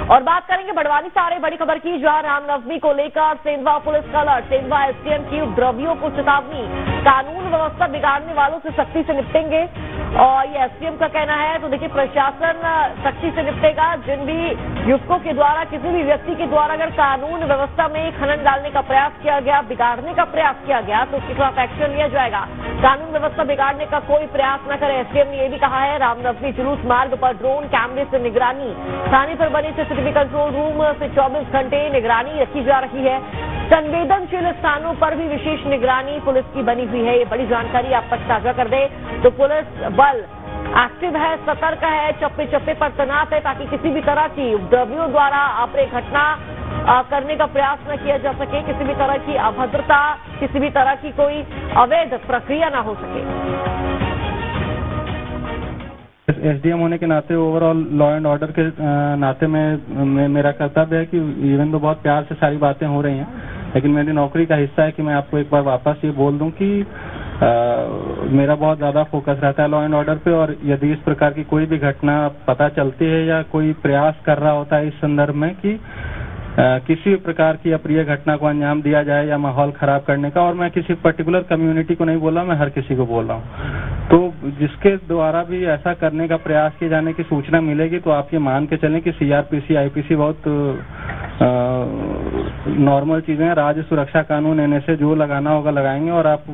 और बात करेंगे बड़वानी से आ रही बड़ी खबर की, जहां रामनवमी को लेकर सेंधवा पुलिस का अलर्ट। सेंधवा एसडीएम की उपद्रवियों को चेतावनी, कानून व्यवस्था बिगाड़ने वालों से सख्ती से निपटेंगे। और ये एसडीएम का कहना है। तो देखिए, प्रशासन सख्ती से निपटेगा। जिन भी युवकों के द्वारा, किसी भी व्यक्ति के द्वारा अगर कानून व्यवस्था में खनन डालने का प्रयास किया गया, बिगाड़ने का प्रयास किया गया, तो उसके खिलाफ एक्शन लिया जाएगा। कानून व्यवस्था बिगाड़ने का कोई प्रयास न करे, एसडीएम ने यह भी कहा है। रामनवमी जुलूस मार्ग पर ड्रोन कैमरे से निगरानी, थाने पर बने सीसीटीवी कंट्रोल रूम से 24 घंटे निगरानी रखी जा रही है। संवेदनशील स्थानों पर भी विशेष निगरानी पुलिस की बनी हुई है। ये बड़ी जानकारी आप तक साझा कर दे तो पुलिस बल एक्टिव है, सतर्क है, चप्पे चप्पे पर तैनात है, ताकि किसी भी तरह की उपद्रवियों द्वारा आपरे घटना करने का प्रयास न किया जा सके, किसी भी तरह की अभद्रता, किसी भी तरह की कोई अवैध प्रक्रिया न हो सके। एसडीएम होने के नाते, ओवरऑल लॉ एंड ऑर्डर के नाते में मेरा कर्तव्य है कि इवन तो बहुत प्यार से सारी बातें हो रही हैं, लेकिन मेरी नौकरी का हिस्सा है कि मैं आपको एक बार वापस ये बोल दूं कि मेरा बहुत ज्यादा फोकस रहता है लॉ एंड ऑर्डर पे। और यदि इस प्रकार की कोई भी घटना पता चलती है या कोई प्रयास कर रहा होता है इस संदर्भ में कि किसी प्रकार की अप्रिय घटना को अंजाम दिया जाए या माहौल खराब करने का, और मैं किसी पर्टिकुलर कम्युनिटी को नहीं बोल रहा, मैं हर किसी को बोल रहा हूँ, तो जिसके द्वारा भी ऐसा करने का प्रयास किए जाने की सूचना मिलेगी, तो आप ये मान के चलें कि सीआरपीसी, आईपीसी बहुत नॉर्मल चीजें हैं। राज्य सुरक्षा कानून एनएसए जो लगाना होगा लगाएंगे, और आप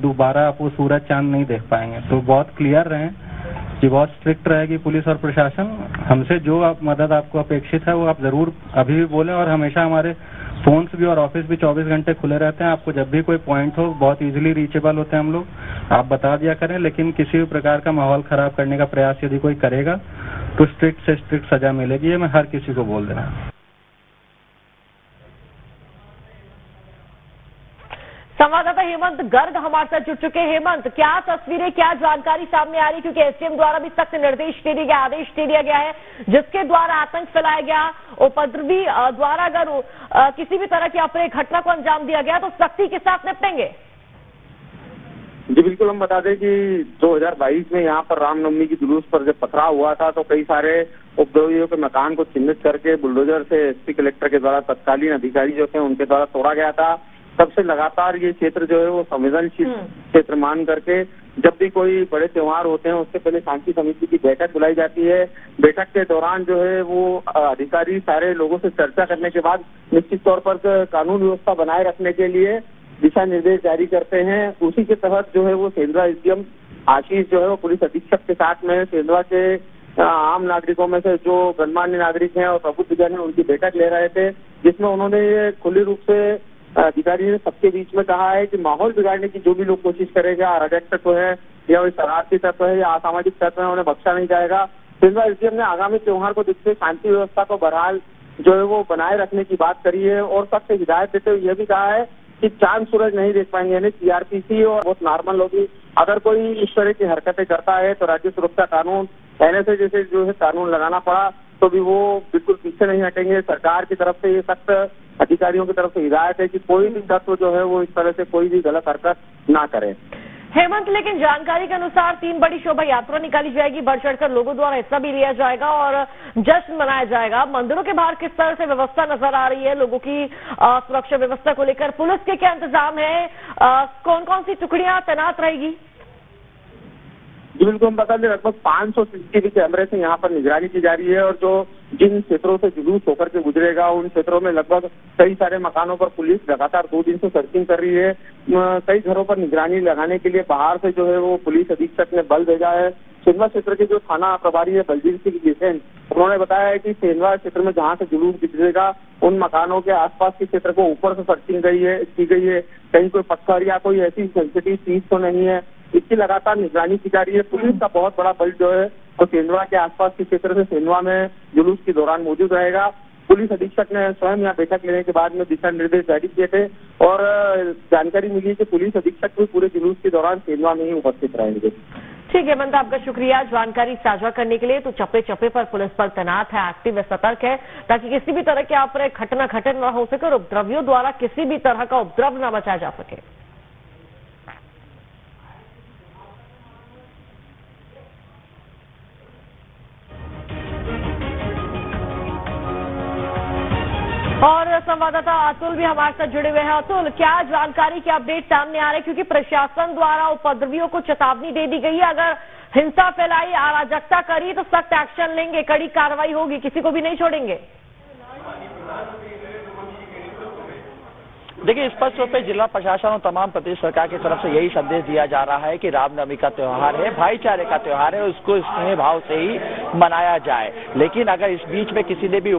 दोबारा आप वो सूरज चांद नहीं देख पाएंगे। तो बहुत क्लियर रहें कि बहुत स्ट्रिक्ट रहेगी पुलिस और प्रशासन। हमसे जो मदद आपको अपेक्षित है वो आप जरूर अभी भी बोलें, और हमेशा हमारे फोन्स भी और ऑफिस भी 24 घंटे खुले रहते हैं। आपको जब भी कोई पॉइंट हो, बहुत इजीली रीचेबल होते हैं हम लोग, आप बता दिया करें। लेकिन किसी भी प्रकार का माहौल खराब करने का प्रयास यदि कोई करेगा तो स्ट्रिक्ट से स्ट्रिक्ट सजा मिलेगी, ये मैं हर किसी को बोल दे रहा हूँ। संवाददाता हेमंत गर्ग हमारे साथ जुड़ चुके हैं। हेमंत, क्या तस्वीरें, क्या जानकारी सामने आ रही, क्योंकि एसडीएम द्वारा भी सख्त निर्देश दे दिया गया, आदेश दे दिया गया है, जिसके द्वारा आतंक फैलाया गया, उपद्रवी द्वारा अगर किसी भी तरह की अप्रिय घटना को अंजाम दिया गया तो सख्ती के साथ निपटेंगे। जी बिल्कुल, हम बता दें कि 2022 में यहाँ पर रामनवमी की जुलूस पर जब पथराव हुआ था, तो कई सारे उपद्रवियों के मकान को चिन्हित करके बुलडोजर से एसपी कलेक्टर के द्वारा तत्कालीन अधिकारी जो थे उनके द्वारा तोड़ा गया था। तब से लगातार ये क्षेत्र जो है वो संवेदनशील क्षेत्र मान करके जब भी कोई बड़े त्योहार होते हैं उससे पहले शांति समिति की बैठक बुलाई जाती है। बैठक के दौरान जो है वो अधिकारी सारे लोगों से चर्चा करने के बाद निश्चित तौर पर कानून व्यवस्था बनाए रखने के लिए दिशा निर्देश जारी करते हैं। उसी के तहत जो है वो सेंधवा एसडीएम आशीष जो है वो पुलिस अधीक्षक के साथ में सेंधवा के आम नागरिकों में से जो गणमान्य नागरिक हैं और प्रबुद्धजन हैं उनकी बैठक ले रहे थे, जिसमें उन्होंने ये खुली रूप से अधिकारी ने सबके बीच में कहा है कि माहौल बिगाड़ने की जो भी लोग कोशिश करेगा, अराजक तत्व है या कोई शरारती तत्व है या असामाजिक तत्व है, उन्हें बख्शा नहीं जाएगा। सेंधवा एसडीएम ने आगामी त्योहार को देखते शांति व्यवस्था को बहरहाल जो है वो बनाए रखने की बात करी है, और सबसे हिदायत देते हुए यह भी कहा है कि चांद सूरज नहीं देख पाएंगे, यानी सीआरपीसी और बहुत नॉर्मल होगी। अगर कोई इस तरह की हरकतें करता है तो राज्य सुरक्षा कानून, एनएसए जैसे जो है कानून लगाना पड़ा तो भी वो बिल्कुल पीछे नहीं हटेंगे। सरकार की तरफ से ये सख्त अधिकारियों की तरफ से हिदायत है कि कोई भी तत्व जो है वो इस तरह से कोई भी गलत हरकत ना करे। हेमंत, लेकिन जानकारी के अनुसार 3 बड़ी शोभा यात्रा निकाली जाएगी, बढ़ चढ़कर लोगों द्वारा हिस्सा भी लिया जाएगा और जश्न मनाया जाएगा। मंदिरों के बाहर किस तरह से व्यवस्था नजर आ रही है, लोगों की सुरक्षा व्यवस्था को लेकर पुलिस के क्या इंतजाम है, कौन कौन सी टुकड़ियां तैनात रहेगी? जी बिल्कुल, हम बता दें लगभग 500 सीसीटीवी कैमरे से यहाँ पर निगरानी की जा रही है, और जो जिन क्षेत्रों से जुलूस होकर के गुजरेगा उन क्षेत्रों में लगभग कई सारे मकानों पर पुलिस लगातार 2 दिन से सर्चिंग कर रही है। कई घरों पर निगरानी लगाने के लिए बाहर से जो है वो पुलिस अधीक्षक ने बल भेजा है। सेंधवा क्षेत्र के जो थाना प्रभारी है बलजीत सिंह जिसेन, उन्होंने बताया है कि सेंधवा क्षेत्र में जहाँ से जुलूस गुजरेगा उन मकानों के आसपास के क्षेत्र को ऊपर से सर्चिंग की गई है, कहीं कोई पत्थर या कोई ऐसी सेंसिटिव चीज तो नहीं है, इसकी लगातार निगरानी की जा रही है। पुलिस का बहुत बड़ा बल जो है वो सेंधवा के आसपास के क्षेत्र से सेंधवा में जुलूस के दौरान मौजूद रहेगा। पुलिस अधीक्षक ने स्वयं यहाँ बैठक लेने के बाद में दिशा निर्देश जारी किए थे, और जानकारी मिली कि पुलिस अधीक्षक भी पूरे जुलूस के दौरान सेंधवा में ही उपस्थित रहेंगे। ठीक है हेमंत, आपका शुक्रिया जानकारी साझा करने के लिए। तो चप्पे चप्पे पर पुलिस बल तैनात है, एक्टिव है, सतर्क है, ताकि किसी भी तरह के आप घटना घटन न हो सके और उपद्रवियों द्वारा किसी भी तरह का उपद्रव न मचाया जा सके। संवाददाता अतुल भी हमारे साथ जुड़े हुए हैं। अतुल, क्या जानकारी की अपडेट सामने आ रही है, क्योंकि प्रशासन द्वारा उपद्रवियों को चेतावनी दे दी गई है, अगर हिंसा फैलाई, अराजकता करी तो सख्त एक्शन लेंगे, कड़ी कार्रवाई होगी, किसी को भी नहीं छोड़ेंगे। देखिए, स्पष्ट रूप से जिला प्रशासन और तमाम प्रदेश सरकार की तरफ से यही संदेश दिया जा रहा है कि रामनवमी का त्योहार है, भाईचारे का त्योहार है, उसको स्नेह भाव से ही मनाया जाए। लेकिन अगर इस बीच में किसी ने भी